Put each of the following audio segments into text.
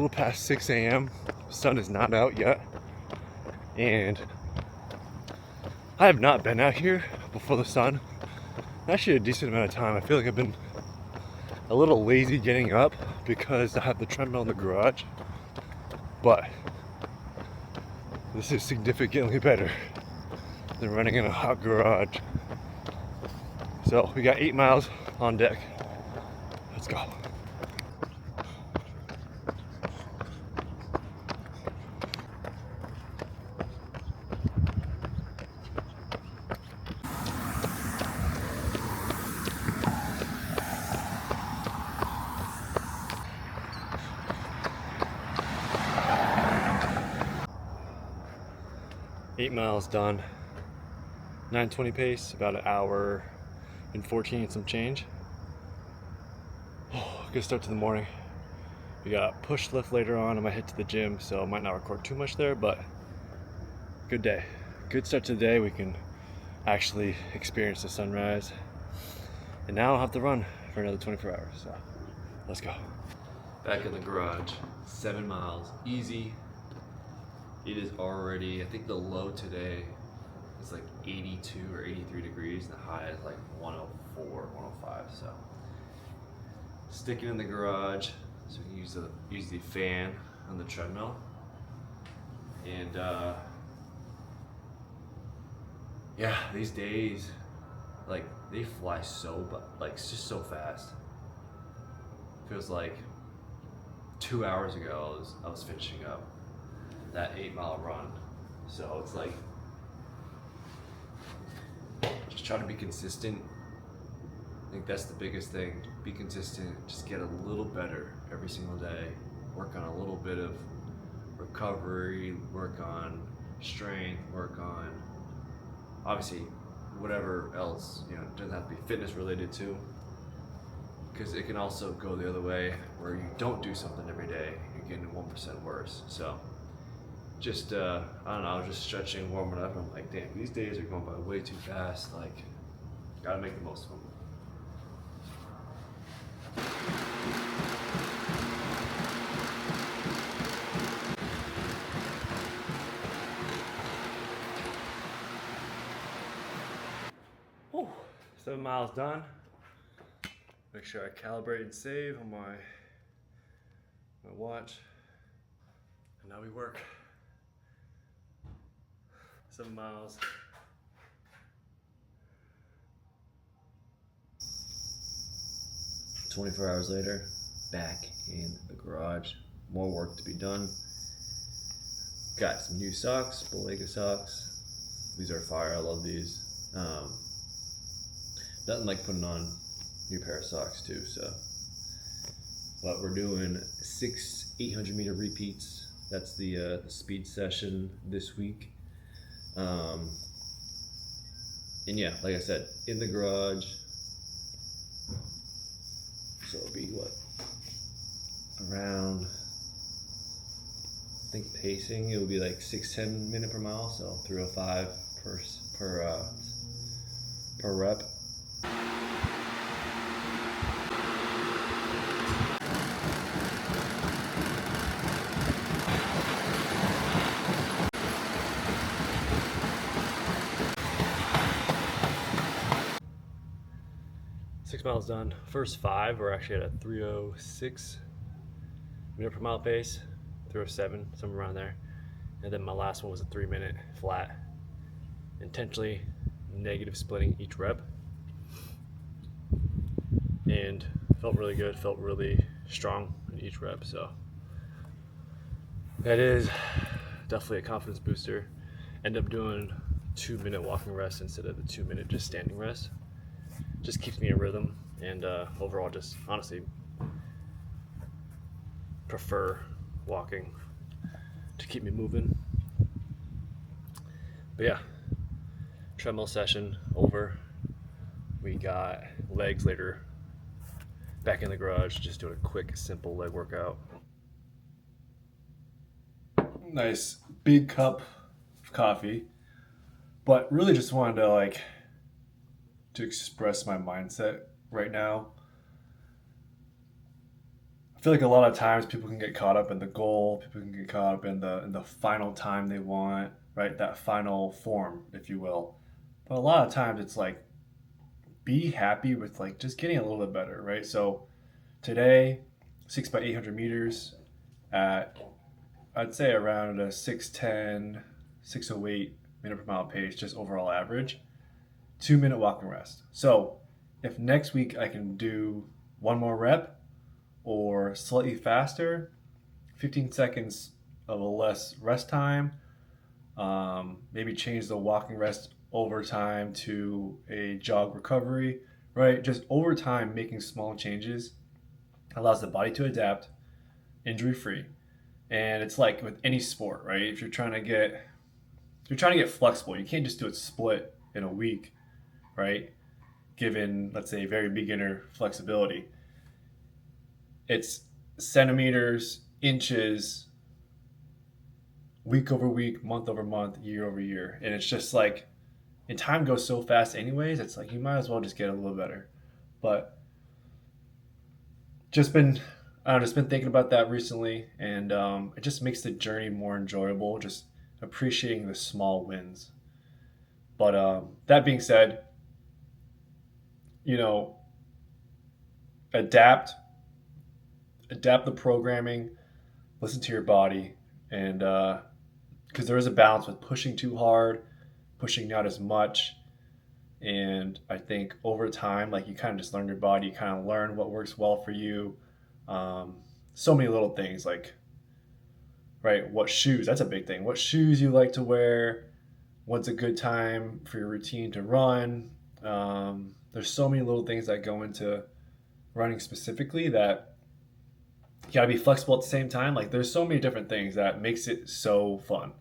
little past 6 a.m. Sun is not out yet, and I have not been out here before the sun. Actually, a decent amount of time. I feel like I've been a little lazy getting up because I have the treadmill in the garage, but this is significantly better than running in a hot garage. So we got 8 miles on deck. Let's go. Eight miles done. 9:20 pace, about an hour and 14 and some change. Oh, good start to the morning. We got push lift later on. I might head to the gym, so I might not record too much there, but good day. Good start to the day. We can actually experience the sunrise. And now I'll have to run for another 24 hours, so let's go. Back in the garage, 7 miles, easy. It is already, I think the low today is like 82 or 83 degrees, and the high is like 104, 105, so. Sticking in the garage, so we can use the fan on the treadmill. And yeah, these days, like they fly it's just so fast. Feels like 2 hours ago I was finishing up that 8-mile run. So it's like, just try to be consistent. I think that's the biggest thing. Be consistent, just get a little better every single day. Work on a little bit of recovery, work on strength, work on, obviously, whatever else, it doesn't have to be fitness related too. Because it can also go the other way, where you don't do something every day, you're getting 1% worse. So just, I don't know, I was just stretching, warming up, and I'm like, damn, these days are going by way too fast. Like, gotta make the most of them. Whew, 7 miles done. Make sure I calibrate and save on my watch. And now we work. 7 miles. "24 hours later, back in the garage. More work to be done. Got some new socks, Bolega socks. These are fire, I love these. Nothing like putting on a new pair of socks too, so. But we're doing 6 800-meter repeats. That's the speed session this week. And yeah, like I said, in the garage. So it'll be what? Around, I think pacing, it would be like 6-10 minutes per mile, so 305 per rep. Six miles done. First 5 we're actually at a 306 minute per mile pace, 307, somewhere around there. And then my last one was a 3-minute flat. Intentionally negative splitting each rep. And felt really good, felt really strong in each rep. So that is definitely a confidence booster. End up doing 2-minute walking rest instead of the 2-minute just standing rest. Just keeps me in rhythm, and overall just honestly prefer walking to keep me moving. But yeah, treadmill session over. We got legs later, back in the garage, just doing a quick simple leg workout. Nice big cup of coffee, but really just wanted to express my mindset right now. I feel like a lot of times people can get caught up in the goal, people can get caught up in the final time they want, right? That final form, if you will. But a lot of times it's like be happy with like just getting a little bit better, right? So today, 6 by 800 meters at I'd say around a 610, 608 minute per mile pace, just overall average. 2 minute walking rest. So if next week I can do one more rep or slightly faster, 15 seconds of a less rest time, maybe change the walking rest over time to a jog recovery, right? Just over time, making small changes allows the body to adapt injury free. And it's like with any sport, right? If you're trying to get flexible, you can't just do it split in a week, right? Given, let's say, very beginner flexibility. It's centimeters, inches, week over week, month over month, year over year. And it's just like, and time goes so fast anyways, it's like you might as well just get a little better. But just been thinking about that recently, and it just makes the journey more enjoyable, just appreciating the small wins. But that being said, you know, adapt the programming, listen to your body, and because there is a balance with pushing too hard, pushing not as much. And I think over time, like you kind of just learn your body, you kind of learn what works well for you. So many little things like, right, what shoes, that's a big thing. What shoes you like to wear, what's a good time for your routine to run. There's so many little things that go into running specifically that you gotta be flexible at the same time. Like there's so many different things that makes it so fun.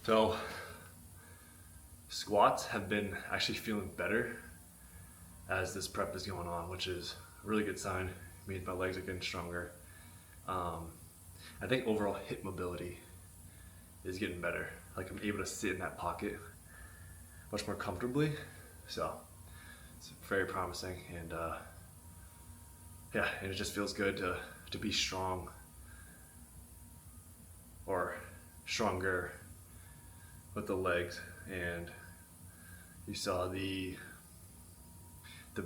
So squats have been actually feeling better as this prep is going on, which is a really good sign. It means my legs are getting stronger. I think overall hip mobility is getting better. Like I'm able to sit in that pocket much more comfortably. So it's very promising, and yeah, and it just feels good to be strong or stronger with the legs. And you saw the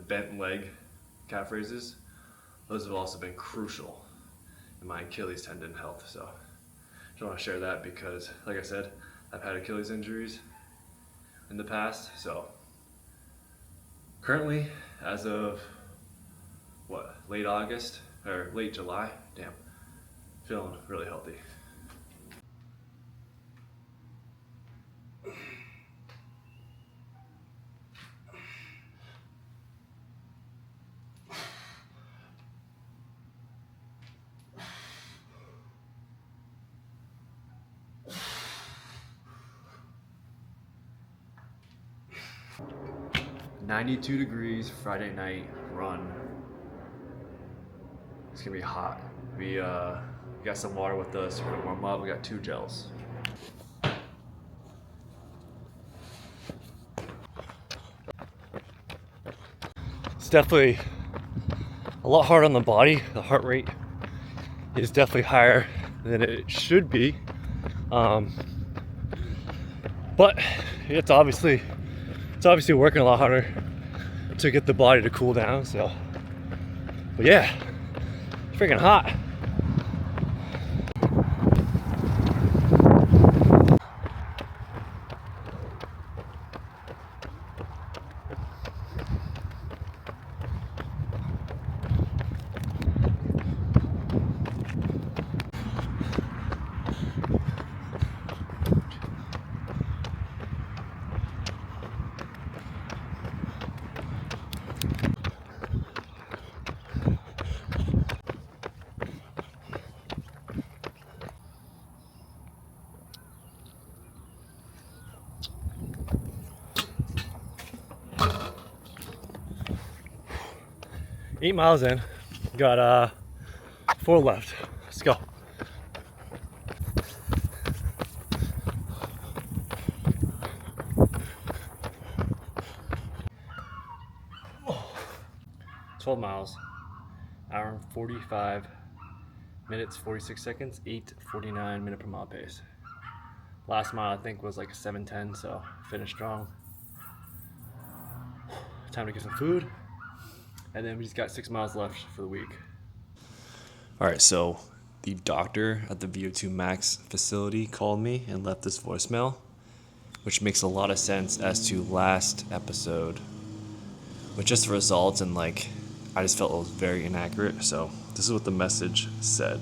bent leg calf raises. Those have also been crucial in my Achilles tendon health. So I just want to share that because, like I said, I've had Achilles injuries in the past. So currently, as of late August or late July, feeling really healthy. "92 degrees Friday night run. It's gonna be hot. We got some water with us. We're gonna warm up. We got 2 gels. It's definitely a lot harder on the body. The heart rate is definitely higher than it should be. But it's obviously working a lot harder to get the body to cool down. So But yeah, it's freaking hot. Eight miles in, got 4 left. Let's go. Oh. 12 miles, hour and 45 minutes, 46 seconds, 8:49 minute per mile pace. Last mile I think was like a 7:10, so finished strong. Time to get some food. And then we just got 6 miles left for the week. All right, so the doctor at the VO2 Max facility called me and left this voicemail, which makes a lot of sense as to last episode with just the results, and like I just felt it was very inaccurate. So this is what the message said.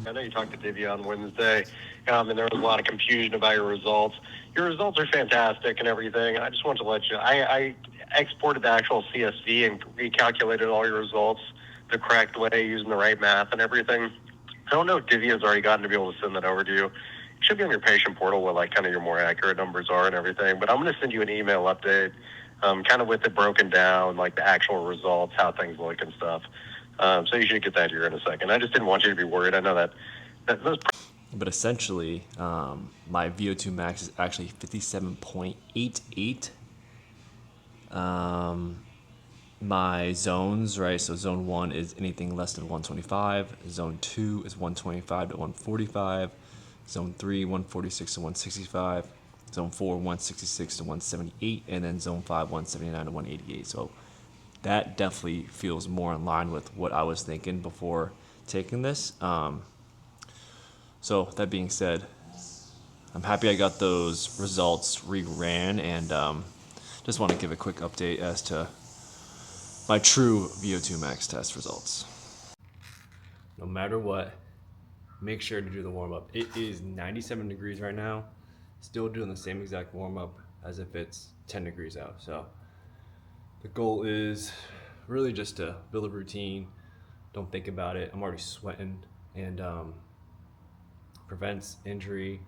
I know you talked to Divya on Wednesday, and there was a lot of confusion about your results. Your results are fantastic and everything. I just wanted to let you, I exported the actual CSV and recalculated all your results the correct way using the right math and everything. I don't know if Divya's already gotten to be able to send that over to you. It should be on your patient portal where like kind of your more accurate numbers are and everything, but I'm going to send you an email update kind of with it broken down, like the actual results, how things look and stuff. So you should get that here in a second. I just didn't want you to be worried. I know that those. But essentially, my VO2 max is actually 57.88. My zones, right? So zone 1 is anything less than 125. Zone 2 is 125 to 145. Zone 3, 146 to 165. Zone 4, 166 to 178. And then zone 5, 179 to 188. So that definitely feels more in line with what I was thinking before taking this. So that being said, I'm happy I got those results reran, and just want to give a quick update as to my true VO2 max test results. No matter what, make sure to do the warm-up. It is 97 degrees right now, still doing the same exact warm-up as if it's 10 degrees out. So the goal is really just to build a routine, don't think about it. I'm already sweating, and prevents injury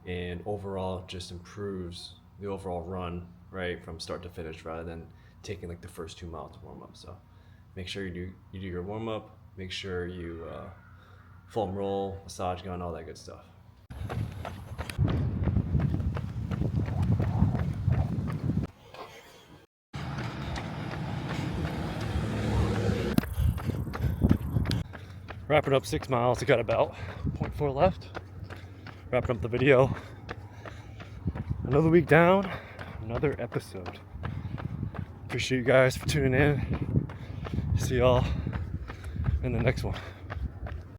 and overall just improves the overall run, right, from start to finish, rather than taking like the first 2 miles to warm up. So make sure you do your warm up, make sure you foam roll, massage gun, all that good stuff. Wrapping up 6 miles, I got about 0.4 left. Wrapping up the video. Another week down, another episode. Appreciate you guys for tuning in. See y'all in the next one.